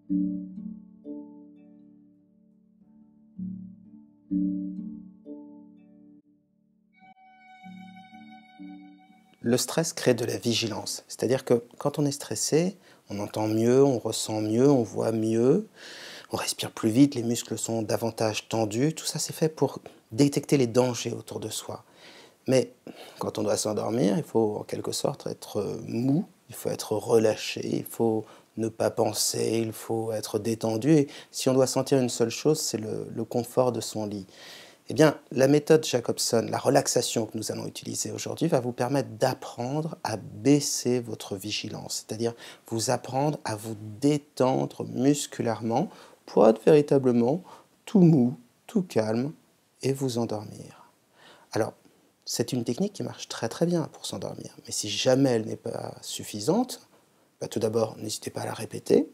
Le stress crée de la vigilance, c'est-à-dire que quand on est stressé, on entend mieux, on ressent mieux, on voit mieux, on respire plus vite, les muscles sont davantage tendus, tout ça c'est fait pour détecter les dangers autour de soi. Mais quand on doit s'endormir, il faut en quelque sorte être mou, il faut être relâché, il faut ne pas penser, il faut être détendu. Et si on doit sentir une seule chose, c'est le confort de son lit. Eh bien, la méthode Jacobson, la relaxation que nous allons utiliser aujourd'hui, va vous permettre d'apprendre à baisser votre vigilance, c'est-à-dire vous apprendre à vous détendre musculairement pour être véritablement tout mou, tout calme et vous endormir. Alors, c'est une technique qui marche très très bien pour s'endormir, mais si jamais elle n'est pas suffisante, tout d'abord, n'hésitez pas à la répéter,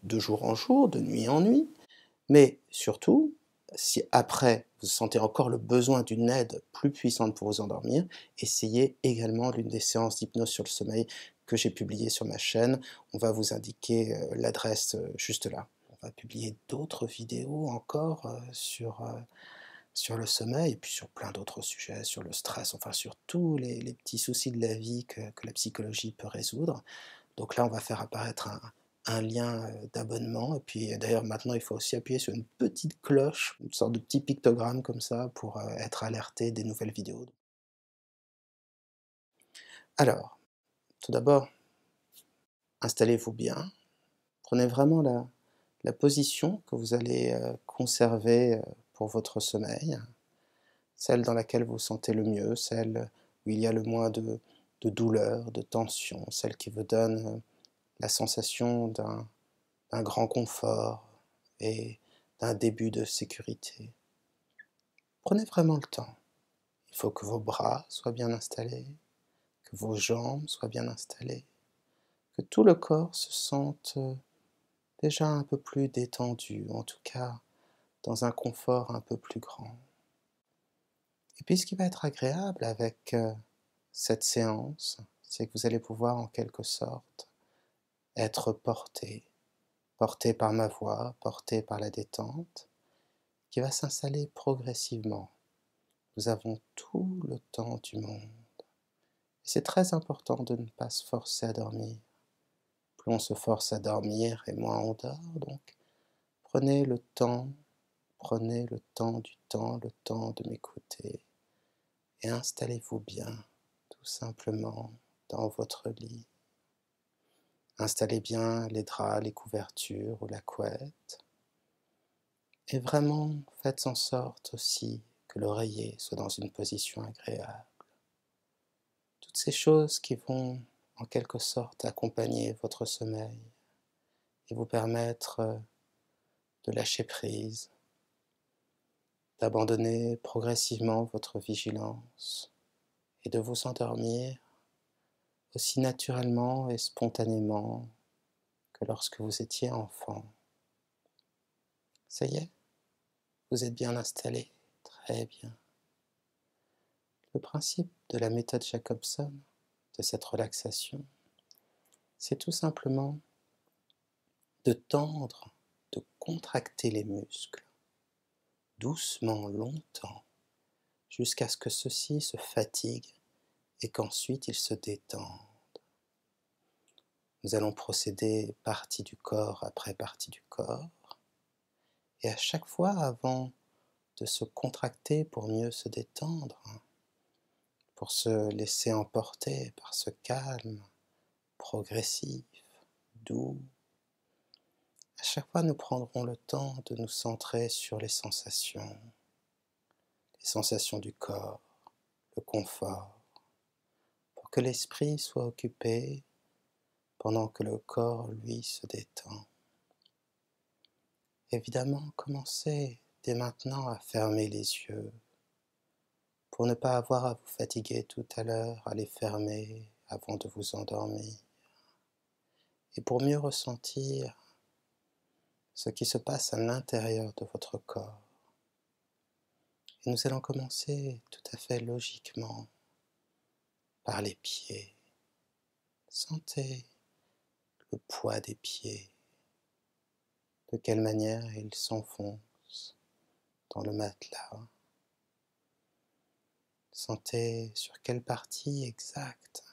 de jour en jour, de nuit en nuit, mais surtout, si après vous sentez encore le besoin d'une aide plus puissante pour vous endormir, essayez également l'une des séances d'hypnose sur le sommeil que j'ai publiées sur ma chaîne. On va vous indiquer l'adresse juste là. On va publier d'autres vidéos encore sur le sommeil et puis sur plein d'autres sujets, sur le stress, enfin sur tous les petits soucis de la vie que la psychologie peut résoudre. Donc là, on va faire apparaître un lien d'abonnement. Et puis d'ailleurs, maintenant, il faut aussi appuyer sur une petite cloche, une sorte de petit pictogramme comme ça, pour être alerté des nouvelles vidéos. Alors, tout d'abord, installez-vous bien. Prenez vraiment la position que vous allez conserver pour votre sommeil, celle dans laquelle vous vous sentez le mieux, celle où il y a le moins de douleur, de tension, celle qui vous donne la sensation d'un grand confort et d'un début de sécurité. Prenez vraiment le temps. Il faut que vos bras soient bien installés, que vos jambes soient bien installées, que tout le corps se sente déjà un peu plus détendu, en tout cas dans un confort un peu plus grand. Et puis ce qui va être agréable avec cette séance, c'est que vous allez pouvoir en quelque sorte être porté par ma voix, porté par la détente, qui va s'installer progressivement. Nous avons tout le temps du monde. C'est très important de ne pas se forcer à dormir. Plus on se force à dormir et moins on dort, donc prenez le temps du temps, le temps de m'écouter et installez-vous bien, tout simplement, dans votre lit. Installez bien les draps, les couvertures ou la couette. Et vraiment, faites en sorte aussi que l'oreiller soit dans une position agréable. Toutes ces choses qui vont, en quelque sorte, accompagner votre sommeil et vous permettre de lâcher prise, d'abandonner progressivement votre vigilance et de vous endormir aussi naturellement et spontanément que lorsque vous étiez enfant. Ça y est, vous êtes bien installé, très bien. Le principe de la méthode Jacobson, de cette relaxation, c'est tout simplement de tendre, de contracter les muscles, doucement, longtemps, jusqu'à ce que ceux-ci se fatiguent et qu'ensuite ils se détendent. Nous allons procéder partie du corps après partie du corps, et à chaque fois, avant de se contracter pour mieux se détendre, pour se laisser emporter par ce calme progressif, doux, à chaque fois nous prendrons le temps de nous centrer sur les sensations du corps, le confort, pour que l'esprit soit occupé pendant que le corps, lui, se détend. Évidemment, commencez dès maintenant à fermer les yeux, pour ne pas avoir à vous fatiguer tout à l'heure à les fermer avant de vous endormir, et pour mieux ressentir ce qui se passe à l'intérieur de votre corps. Et nous allons commencer tout à fait logiquement par les pieds. Sentez le poids des pieds. de quelle manière il s'enfonce dans le matelas. Sentez sur quelle partie exacte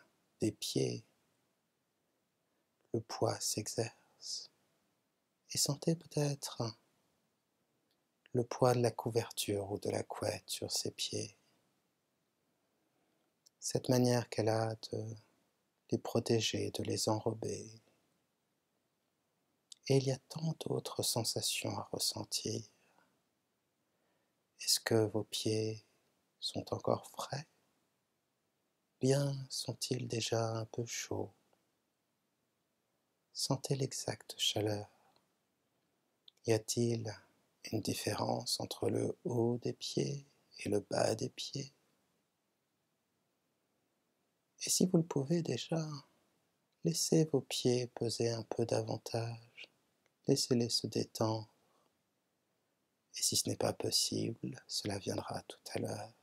des pieds le poids s'exerce. Et sentez peut-être le poids de la couverture ou de la couette sur ses pieds. Cette manière qu'elle a de les protéger, de les enrober. Et il y a tant d'autres sensations à ressentir. Est-ce que vos pieds sont encore frais? Bien sont-ils déjà un peu chauds? Sentez l'exacte chaleur. Y a-t-il une différence entre le haut des pieds et le bas des pieds? Et si vous le pouvez déjà, laissez vos pieds peser un peu davantage. Laissez-les se détendre. Et si ce n'est pas possible, cela viendra tout à l'heure,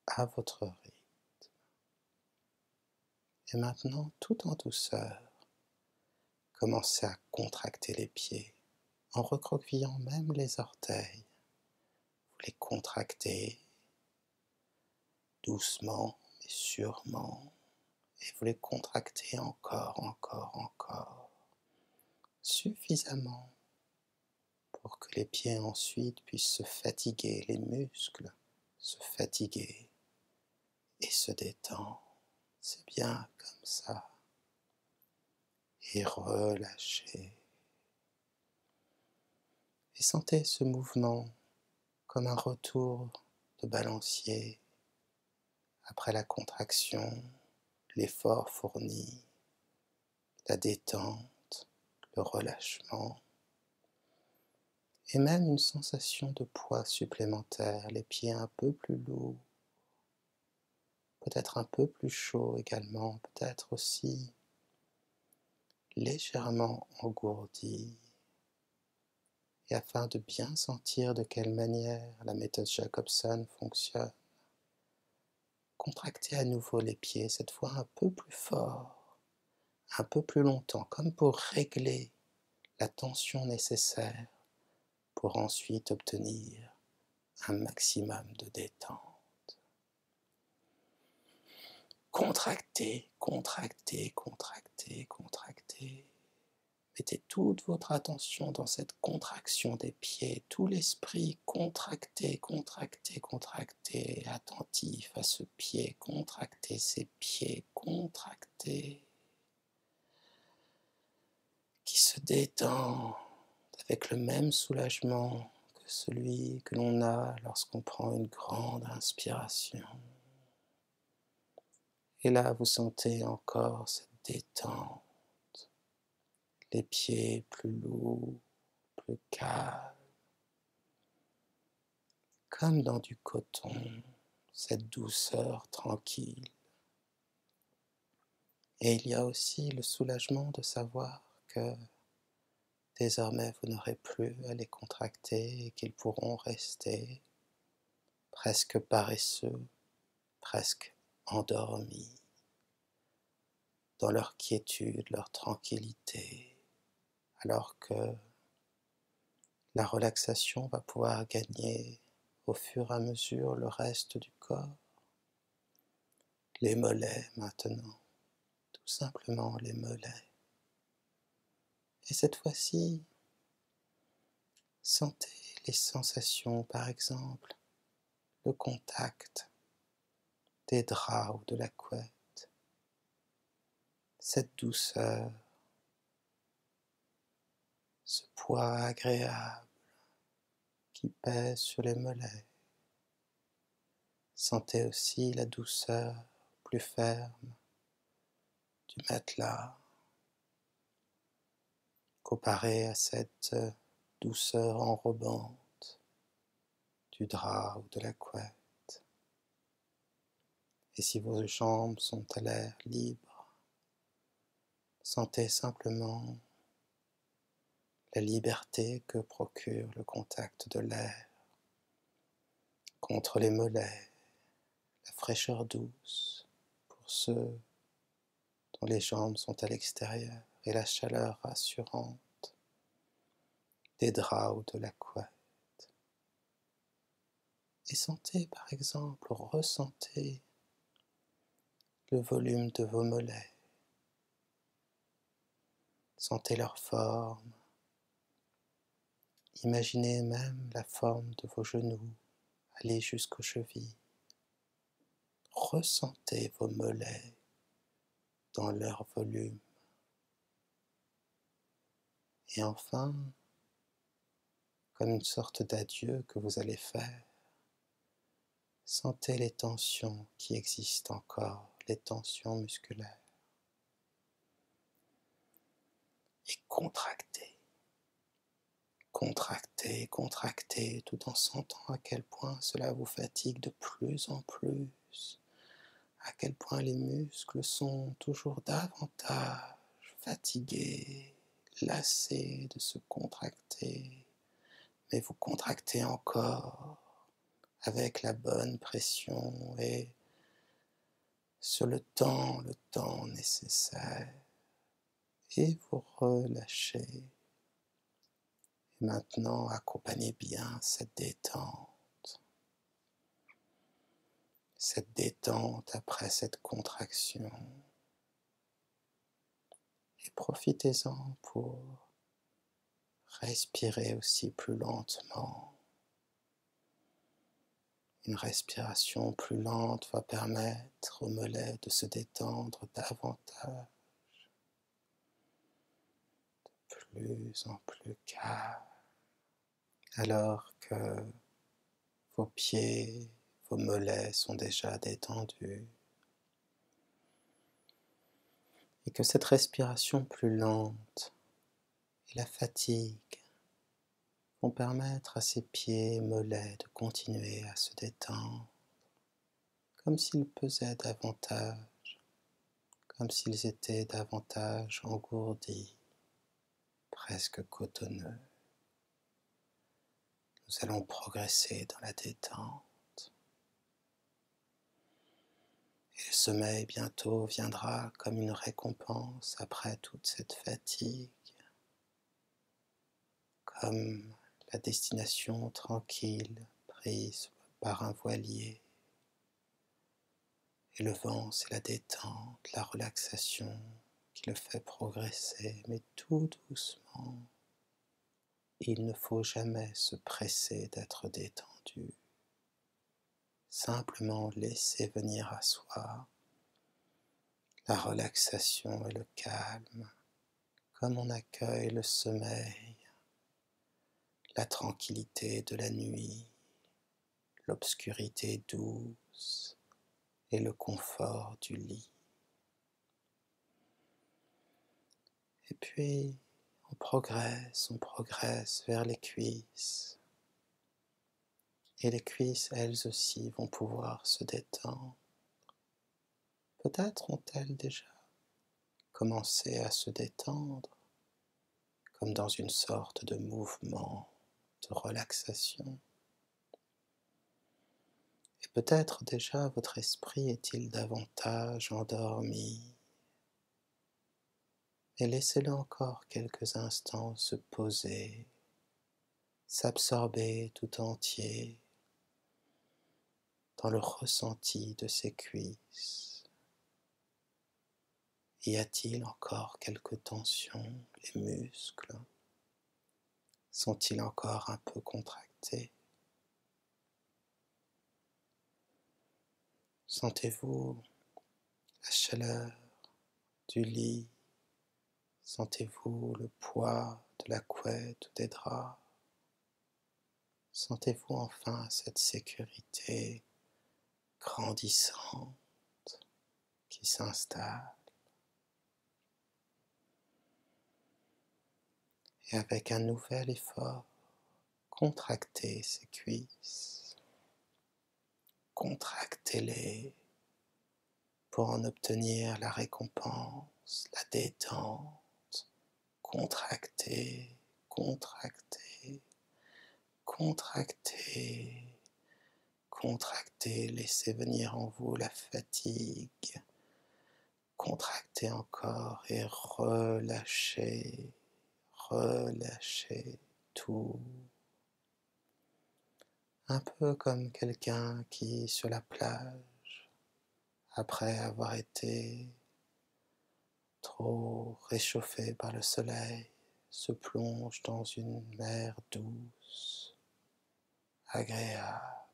à votre rythme. Et maintenant, tout en douceur, commencez à contracter les pieds, en recroquevillant même les orteils. Vous les contractez doucement mais sûrement, et vous les contractez encore, suffisamment pour que les pieds ensuite puissent se fatiguer, les muscles se fatiguer et se détendre. C'est bien comme ça. Et relâchez. Et sentez ce mouvement comme un retour de balancier après la contraction, l'effort fourni, la détente, le relâchement, et même une sensation de poids supplémentaire, les pieds un peu plus lourds, peut-être un peu plus chauds également, peut-être aussi légèrement engourdis. Et afin de bien sentir de quelle manière la méthode Jacobson fonctionne, contractez à nouveau les pieds, cette fois un peu plus fort, un peu plus longtemps, comme pour régler la tension nécessaire pour ensuite obtenir un maximum de détente. Contractez, contractez, contractez, contractez. Mettez toute votre attention dans cette contraction des pieds, tout l'esprit contracté, contracté, contracté, attentif à ce pied, contracté, ces pieds contractés, qui se détend avec le même soulagement que celui que l'on a lorsqu'on prend une grande inspiration. Et là, vous sentez encore cette détente. Les pieds plus lourds, plus calmes, comme dans du coton, cette douceur tranquille. Et il y a aussi le soulagement de savoir que désormais vous n'aurez plus à les contracter et qu'ils pourront rester presque paresseux, presque endormis, dans leur quiétude, leur tranquillité, alors que la relaxation va pouvoir gagner au fur et à mesure le reste du corps. Les mollets maintenant, tout simplement les mollets. Et cette fois-ci, sentez les sensations, par exemple, le contact des draps ou de la couette, cette douceur, ce poids agréable qui pèse sur les mollets. Sentez aussi la douceur plus ferme du matelas, comparée à cette douceur enrobante du drap ou de la couette. Et si vos jambes sont à l'air libre, sentez simplement la liberté que procure le contact de l'air contre les mollets, la fraîcheur douce pour ceux dont les jambes sont à l'extérieur et la chaleur rassurante des draps ou de la couette. Et sentez par exemple, ressentez le volume de vos mollets. Sentez leur forme. Imaginez même la forme de vos genoux aller jusqu'aux chevilles. Ressentez vos mollets dans leur volume. Et enfin, comme une sorte d'adieu que vous allez faire, sentez les tensions qui existent encore, les tensions musculaires. Et contractez, contractez, contractez, tout en sentant à quel point cela vous fatigue de plus en plus, à quel point les muscles sont toujours davantage fatigués, lassés de se contracter, mais vous contractez encore avec la bonne pression et sur le temps nécessaire, et vous relâchez. Et maintenant, accompagnez bien cette détente après cette contraction, et profitez-en pour respirer aussi plus lentement. Une respiration plus lente va permettre aux mollets de se détendre davantage, plus en plus calme, alors que vos pieds, vos mollets sont déjà détendus, et que cette respiration plus lente et la fatigue vont permettre à ces pieds et mollets de continuer à se détendre, comme s'ils pesaient davantage, comme s'ils étaient davantage engourdis, presque cotonneux. Nous allons progresser dans la détente. Et le sommeil bientôt viendra comme une récompense après toute cette fatigue, comme la destination tranquille prise par un voilier. Et le vent, c'est la détente, la relaxation qui le fait progresser, mais tout doucement. Il ne faut jamais se presser d'être détendu. Simplement laisser venir à soi la relaxation et le calme, comme on accueille le sommeil, la tranquillité de la nuit, l'obscurité douce et le confort du lit. Et puis, on progresse vers les cuisses. Et les cuisses, elles aussi, vont pouvoir se détendre. Peut-être ont-elles déjà commencé à se détendre, comme dans une sorte de mouvement de relaxation. Et peut-être déjà votre esprit est-il davantage endormi. Et laissez-le encore quelques instants se poser, s'absorber tout entier dans le ressenti de ses cuisses. Y a-t-il encore quelques tensions? Les muscles sont-ils encore un peu contractés? Sentez-vous la chaleur du lit? Sentez-vous le poids de la couette ou des draps? Sentez-vous enfin cette sécurité grandissante qui s'installe? Et avec un nouvel effort, contractez ces cuisses. Contractez-les pour en obtenir la récompense, la détente. Contractez, contractez, contractez, contractez. Laissez venir en vous la fatigue. Contractez encore et relâchez, relâchez tout. Un peu comme quelqu'un qui, sur la plage, après avoir été trop réchauffé par le soleil, se plonge dans une mer douce, agréable,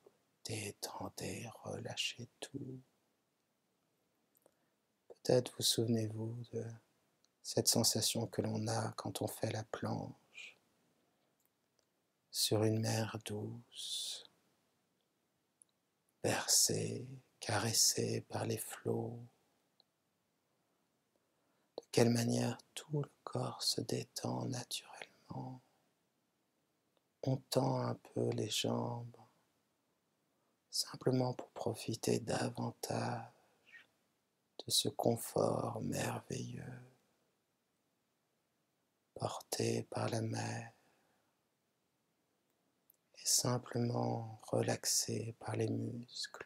détendez, relâchez tout. Peut-être vous souvenez-vous de cette sensation que l'on a quand on fait la planche sur une mer douce, bercée, caressée par les flots. De quelle manière tout le corps se détend naturellement. On tend un peu les jambes, simplement pour profiter davantage de ce confort merveilleux, porté par la mer et simplement relaxé par les muscles,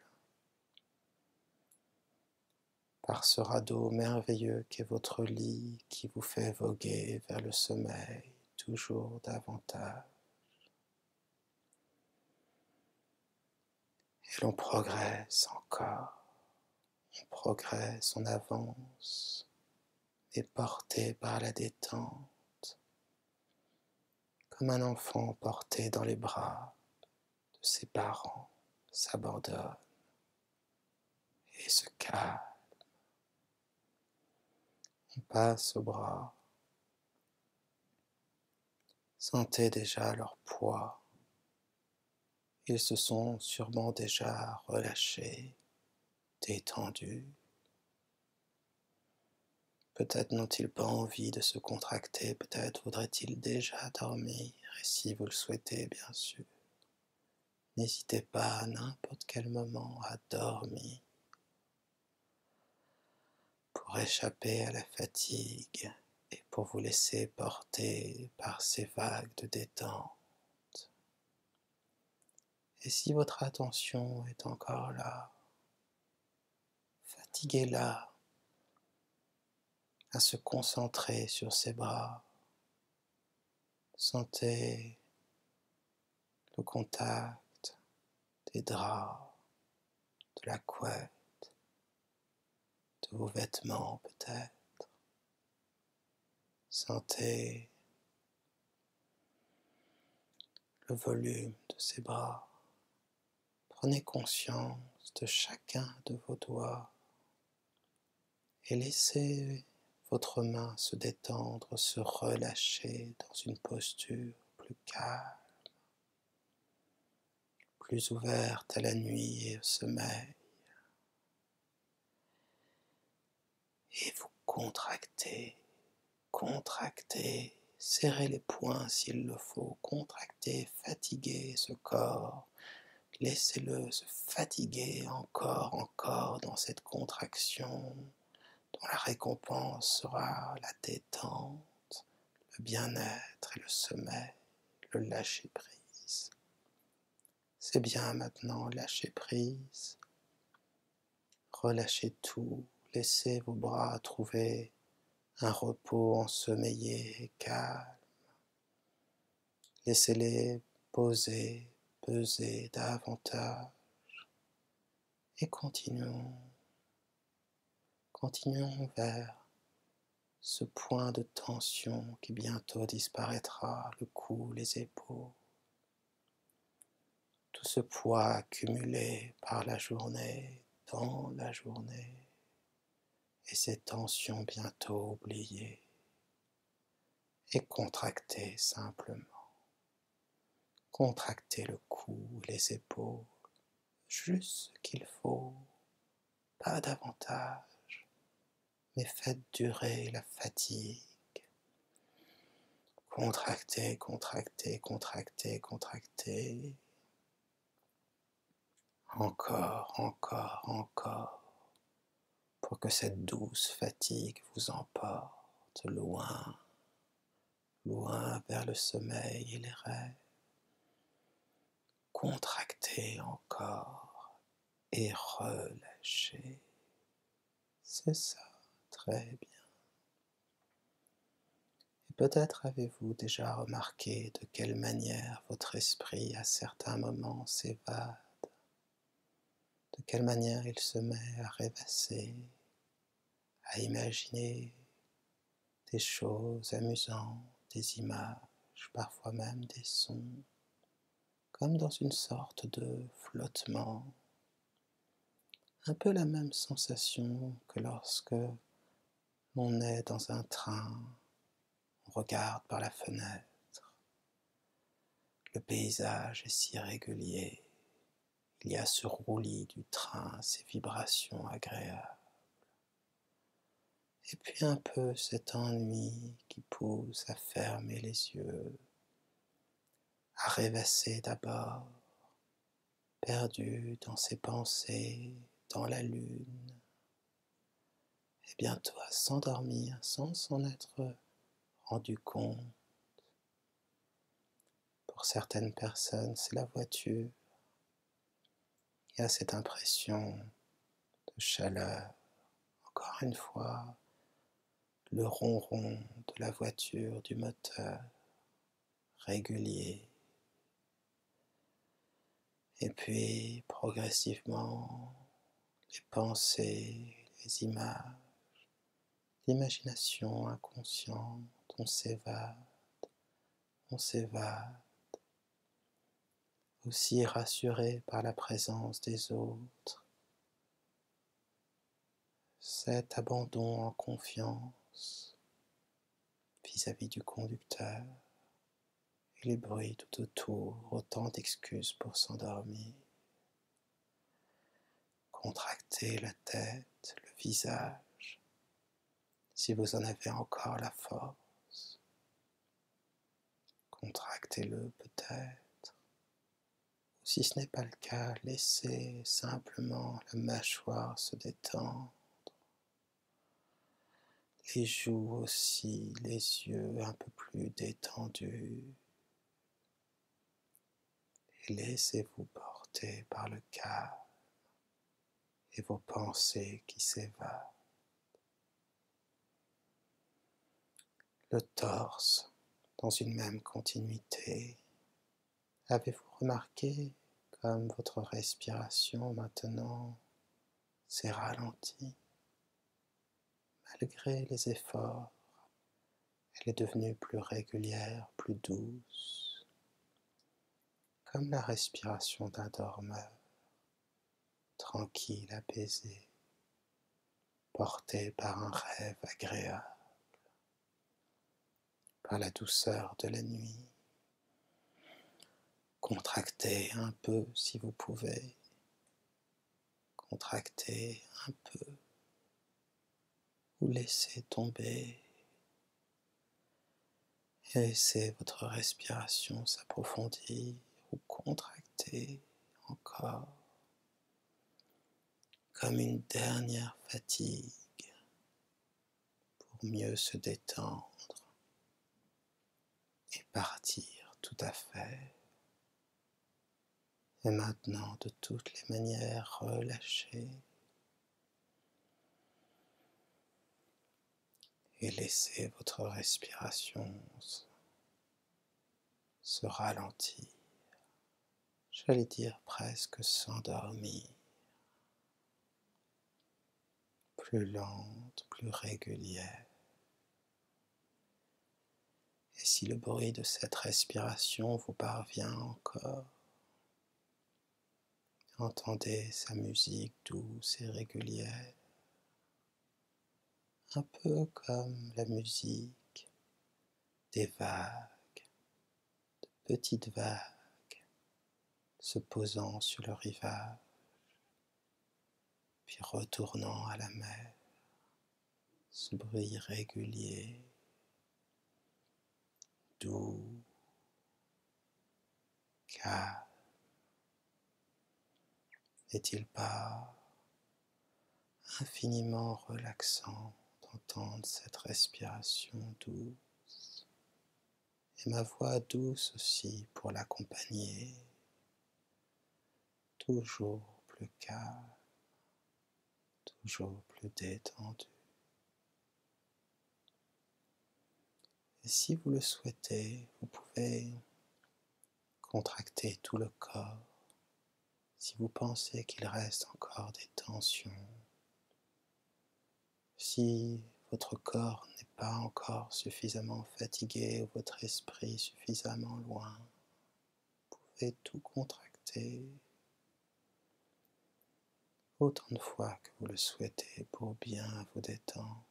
par ce radeau merveilleux qu'est votre lit qui vous fait voguer vers le sommeil toujours davantage. Et l'on progresse encore, on progresse, on avance, et porté par la détente, comme un enfant porté dans les bras de ses parents, s'abandonne et se calme. On passe au bras, sentez déjà leur poids, ils se sont sûrement déjà relâchés, détendus. Peut-être n'ont-ils pas envie de se contracter, peut-être voudraient-ils déjà dormir, et si vous le souhaitez, bien sûr, n'hésitez pas à n'importe quel moment à dormir pour échapper à la fatigue et pour vous laisser porter par ces vagues de détente. Et si votre attention est encore là, fatiguez-la à se concentrer sur ses bras. Sentez le contact des draps, de la couette, de vos vêtements peut-être. Sentez le volume de ses bras. Prenez conscience de chacun de vos doigts et laissez votre main se détendre, se relâcher dans une posture plus calme, plus ouverte à la nuit et au sommeil. Et vous contractez, contractez, serrez les poings s'il le faut, contractez, fatiguez ce corps, laissez-le se fatiguer encore dans cette contraction dont la récompense sera la détente, le bien-être et le sommeil, le lâcher-prise. C'est bien maintenant, lâchez prise, relâchez tout, laissez vos bras trouver un repos ensommeillé et calme. Laissez-les poser, peser davantage et continuons vers ce point de tension qui bientôt disparaîtra, le cou, les épaules. Tout ce poids accumulé par la journée, dans la journée, et ces tensions bientôt oubliées, et contractez simplement. Contractez le cou, les épaules, juste ce qu'il faut, pas davantage, mais faites durer la fatigue. Contractez, contractez, contractez, contractez. Encore, pour que cette douce fatigue vous emporte loin, loin vers le sommeil et les rêves. Contractez encore et relâchez. C'est ça, très bien. Et Peut-être avez-vous déjà remarqué de quelle manière votre esprit à certains moments s'évade, de quelle manière il se met à rêvasser, à imaginer des choses amusantes, des images, parfois même des sons, comme dans une sorte de flottement, un peu la même sensation que lorsque l'on est dans un train, on regarde par la fenêtre, le paysage est si régulier, il y a ce roulis du train, ces vibrations agréables, et puis un peu cet ennui qui pousse à fermer les yeux, à rêvasser d'abord, perdu dans ses pensées, dans la lune, et bientôt à s'endormir sans s'en être rendu compte. Pour certaines personnes, c'est la voiture. Il y a cette impression de chaleur. Encore une fois, le ronron de la voiture, du moteur, régulier. Et puis, progressivement, les pensées, les images, l'imagination inconsciente, on s'évade, aussi rassuré par la présence des autres, cet abandon en confiance vis-à-vis du conducteur et les bruits tout autour, autant d'excuses pour s'endormir. Contractez la tête, le visage, si vous en avez encore la force. Contractez-le peut-être. Ou si ce n'est pas le cas, laissez simplement la mâchoire se détendre. Les joues aussi, les yeux un peu plus détendus. Et laissez-vous porter par le calme et vos pensées qui s'évadent. Le torse dans une même continuité. Avez-vous remarqué comme votre respiration maintenant s'est ralentie? Malgré les efforts, elle est devenue plus régulière, plus douce, comme la respiration d'un dormeur, tranquille, apaisé, porté par un rêve agréable, par la douceur de la nuit. Contractez un peu si vous pouvez, contractez un peu, ou laissez tomber, et laissez votre respiration s'approfondir ou contracter encore, comme une dernière fatigue pour mieux se détendre et partir tout à fait. Et maintenant, de toutes les manières, relâchez et laissez votre respiration se ralentir, j'allais dire presque s'endormir, plus lente, plus régulière. Et si le bruit de cette respiration vous parvient encore, entendez sa musique douce et régulière, un peu comme la musique des vagues, de petites vagues se posant sur le rivage, puis retournant à la mer, ce bruit régulier, doux, calme. N'est-il pas infiniment relaxant d'entendre cette respiration douce et ma voix douce aussi pour l'accompagner, toujours plus calme, toujours plus détendu. Et si vous le souhaitez, vous pouvez contracter tout le corps. Si vous pensez qu'il reste encore des tensions, si votre corps n'est pas encore suffisamment fatigué ou votre esprit suffisamment loin, vous pouvez tout contracter autant de fois que vous le souhaitez pour bien vous détendre,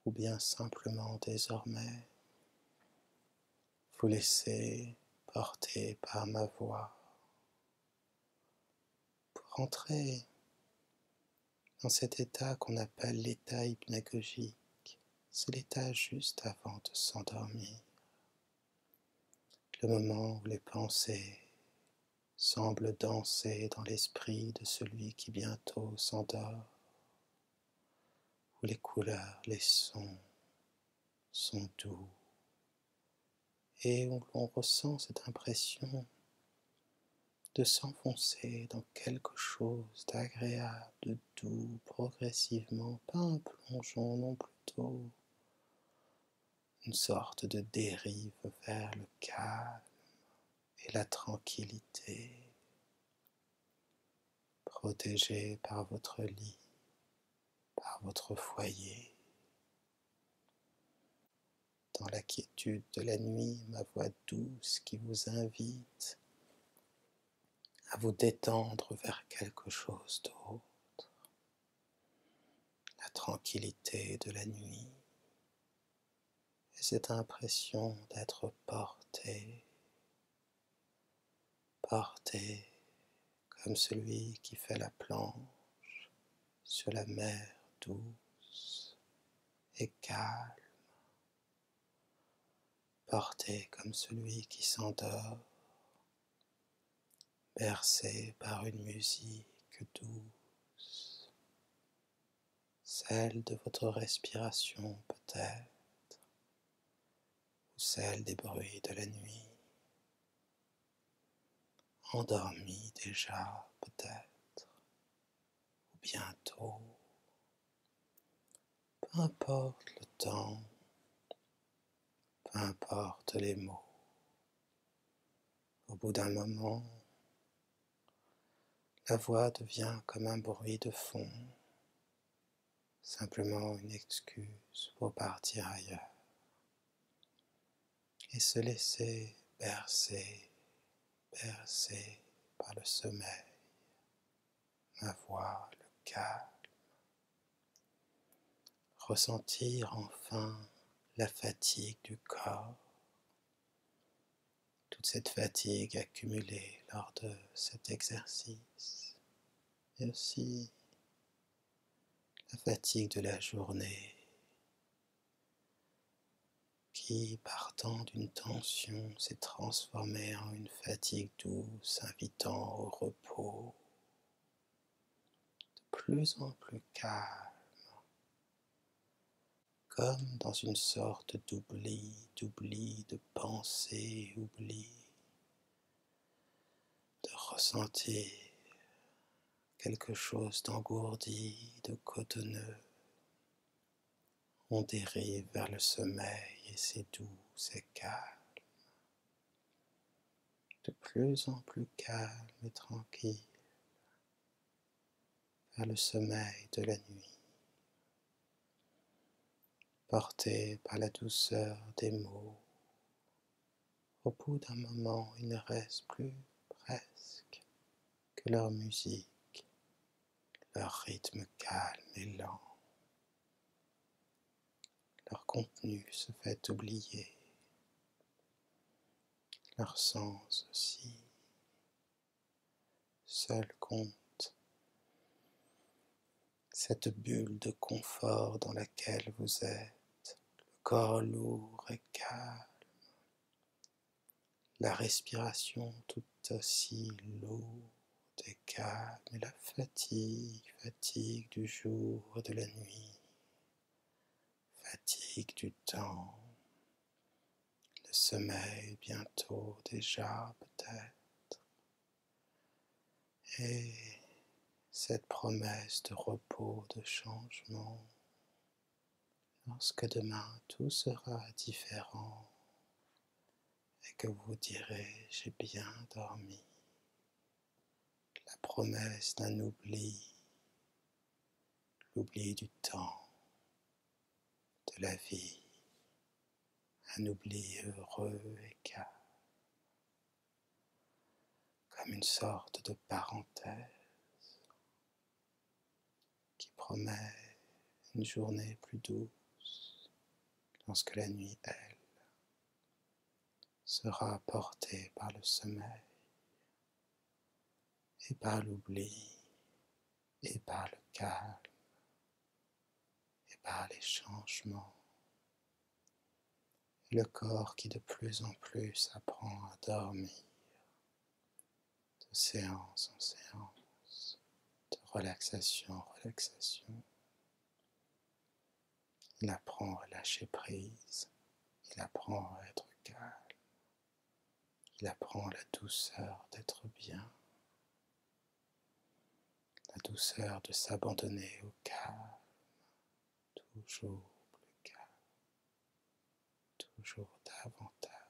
ou bien simplement désormais vous laisser porter par ma voix pour entrer dans cet état qu'on appelle l'état hypnagogique. C'est l'état juste avant de s'endormir, le moment où les pensées semblent danser dans l'esprit de celui qui bientôt s'endort, où les couleurs, les sons sont doux et où l'on ressent cette impression de s'enfoncer dans quelque chose d'agréable, de doux, progressivement, pas un plongeon, non plutôt une sorte de dérive vers le calme et la tranquillité, protégé par votre lit, par votre foyer. Dans la quiétude de la nuit, ma voix douce qui vous invite à vous détendre vers quelque chose d'autre, la tranquillité de la nuit et cette impression d'être porté comme celui qui fait la planche sur la mer douce et calme, porté comme celui qui s'endort, bercé par une musique douce, celle de votre respiration peut-être, ou celle des bruits de la nuit, endormi déjà peut-être, ou bientôt, peu importe le temps, peu importe les mots. Au bout d'un moment, la voix devient comme un bruit de fond, simplement une excuse pour partir ailleurs et se laisser bercer par le sommeil, ma voix, le calme, ressentir enfin la fatigue du corps, toute cette fatigue accumulée lors de cet exercice, et aussi la fatigue de la journée qui, partant d'une tension, s'est transformée en une fatigue douce, invitant au repos, de plus en plus calme, comme dans une sorte d'oubli de pensée, oubli de ressentir quelque chose d'engourdi, de cotonneux. On dérive vers le sommeil et c'est doux, c'est calme, de plus en plus calme et tranquille, vers le sommeil de la nuit, porté par la douceur des mots. Au bout d'un moment, il ne reste plus presque que leur musique, leur rythme calme et lent. Leur contenu se fait oublier, leur sens aussi. Seul compte cette bulle de confort dans laquelle vous êtes, le corps lourd et calme, la respiration tout aussi lourde et calme, et la fatigue du jour et de la nuit, fatigue du temps, le sommeil bientôt déjà peut-être, et cette promesse de repos, de changement, lorsque demain tout sera différent et que vous direz j'ai bien dormi, la promesse d'un oubli, l'oubli du temps, de la vie, un oubli heureux et calme, comme une sorte de parenthèse qui promet une journée plus douce lorsque la nuit, elle, sera portée par le sommeil et par l'oubli et par le calme et par les changements. Et le corps qui de plus en plus apprend à dormir de séance en séance, de relaxation en relaxation. Il apprend à lâcher prise, il apprend à être calme, il apprend la douceur d'être bien, la douceur de s'abandonner au calme, toujours plus calme, toujours davantage.